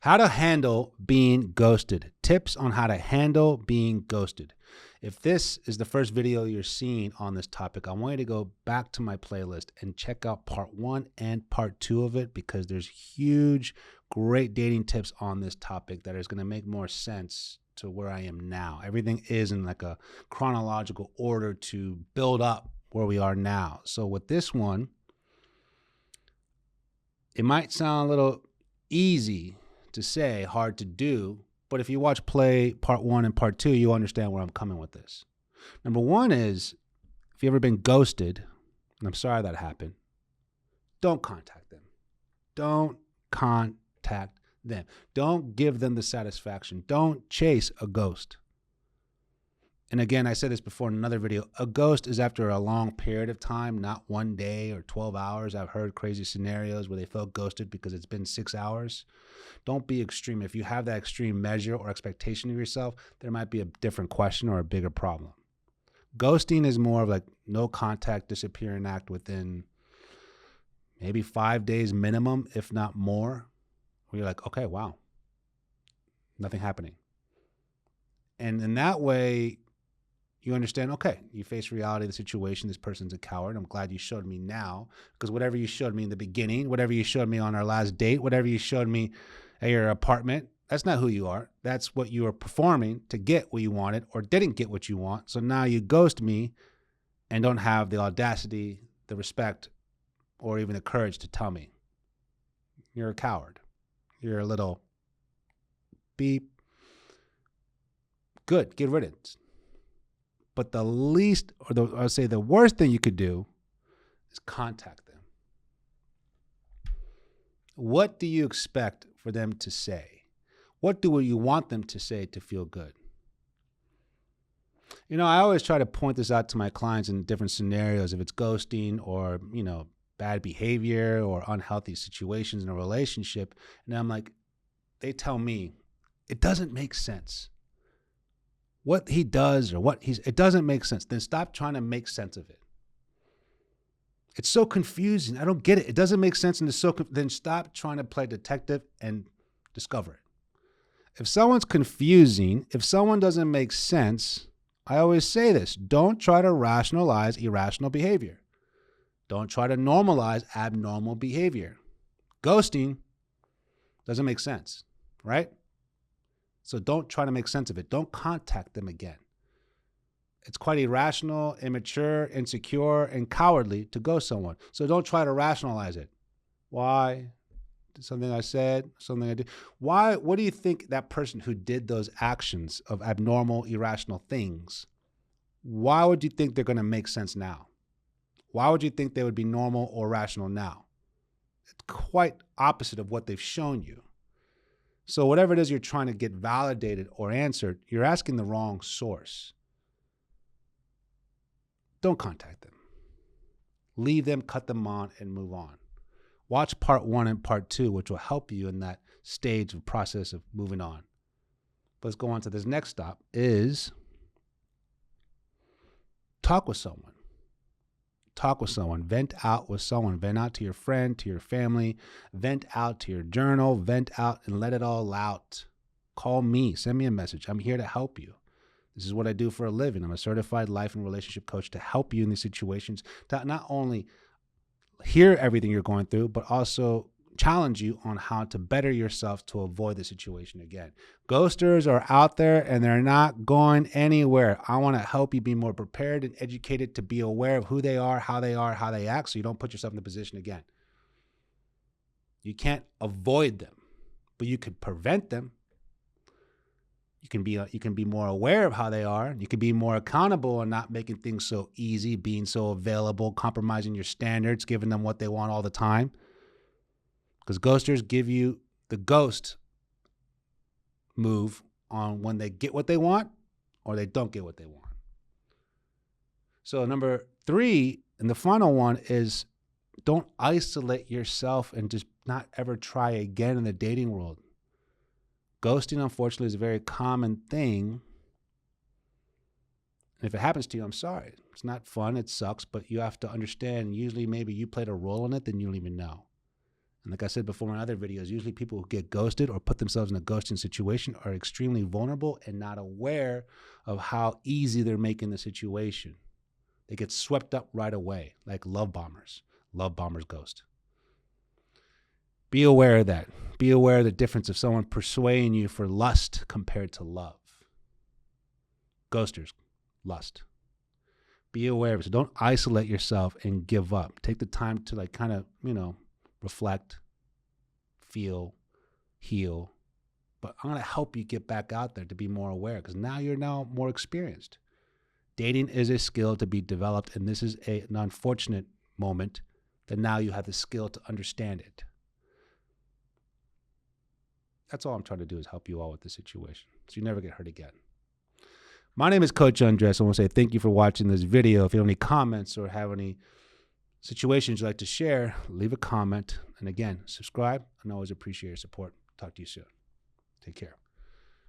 How to handle being ghosted. Tips on how to handle being ghosted. If this is the first video you're seeing on this topic, I want you to go back to my playlist and check out part 1 and part 2 of it, because there's huge, great dating tips on this topic that is going to make more sense to where I am now. Everything is in like a chronological order to build up where we are now. So with this one, it might sound a little easy to say, hard to do, but if you watch play part 1 and part 2, you understand where I'm coming with this. Number 1 is, if you've ever been ghosted, and I'm sorry that happened, don't contact them. Don't contact them. Don't give them the satisfaction. Don't chase a ghost. And again, I said this before in another video, a ghost is after a long period of time, not one day or 12 hours. I've heard crazy scenarios where they felt ghosted because it's been 6 hours. Don't be extreme. If you have that extreme measure or expectation of yourself, there might be a different question or a bigger problem. Ghosting is more of like no contact, disappearing act within maybe 5 days minimum, if not more, where you're like, okay, wow, nothing happening. And in that way, you understand, okay, you face reality of the situation. This person's a coward. I'm glad you showed me now, because whatever you showed me in the beginning, whatever you showed me on our last date, whatever you showed me at your apartment, that's not who you are. That's what you were performing to get what you wanted or didn't get what you want. So now you ghost me and don't have the audacity, the respect, or even the courage to tell me. You're a coward. You're a little beep. Good, get rid of it. But the least, or I would say the worst thing you could do is contact them. What do you expect for them to say? What do you want them to say to feel good? You know, I always try to point this out to my clients in different scenarios. If it's ghosting or, bad behavior or unhealthy situations in a relationship. And I'm like, they tell me, it doesn't make sense. What he does or it doesn't make sense. Then stop trying to make sense of it. It's so confusing. I don't get it. It doesn't make sense. And then stop trying to play detective and discover it. If someone's confusing, if someone doesn't make sense, I always say this, don't try to rationalize irrational behavior. Don't try to normalize abnormal behavior. Ghosting doesn't make sense, right? So don't try to make sense of it. Don't contact them again. It's quite irrational, immature, insecure, and cowardly to ghost someone. So don't try to rationalize it. Why? Something I said, something I did. Why? What do you think that person who did those actions of abnormal, irrational things, why would you think they're going to make sense now? Why would you think they would be normal or rational now? It's quite opposite of what they've shown you. So whatever it is you're trying to get validated or answered, you're asking the wrong source. Don't contact them. Leave them, cut them on, and move on. Watch part 1 and part 2, which will help you in that stage of process of moving on. But let's go on to this next stop is talk with someone. Talk with someone, vent out with someone, vent out to your friend, to your family, vent out to your journal, vent out and let it all out. Call me, send me a message. I'm here to help you. This is what I do for a living. I'm a certified life and relationship coach to help you in these situations, to not only hear everything you're going through, but also challenge you on how to better yourself to avoid the situation again. Ghosters are out there and they're not going anywhere. I want to help you be more prepared and educated to be aware of who they are, how they act, so you don't put yourself in the position again. You can't avoid them, but you can prevent them. You can be more aware of how they are. You can be more accountable and not making things so easy, being so available, compromising your standards, giving them what they want all the time. Because ghosters give you the ghost move on when they get what they want or they don't get what they want. So number 3, and the final one is, don't isolate yourself and just not ever try again in the dating world. Ghosting, unfortunately, is a very common thing. And if it happens to you, I'm sorry. It's not fun. It sucks, but you have to understand, usually maybe you played a role in it that you don't even know. And like I said before in other videos, usually people who get ghosted or put themselves in a ghosting situation are extremely vulnerable and not aware of how easy they're making the situation. They get swept up right away, like love bombers. Love bombers ghost. Be aware of that. Be aware of the difference of someone persuading you for lust compared to love. Ghosters, lust. Be aware of it. So don't isolate yourself and give up. Take the time to like kind of, reflect, feel, heal. But I'm going to help you get back out there to be more aware because now you're more experienced. Dating is a skill to be developed, and this is an unfortunate moment that now you have the skill to understand it. That's all I'm trying to do is help you all with the situation so you never get hurt again. My name is Coach Andres. I want to say thank you for watching this video. If you have any comments or have any situations you'd like to share, leave a comment. And again, subscribe. I always appreciate your support. Talk to you soon. Take care.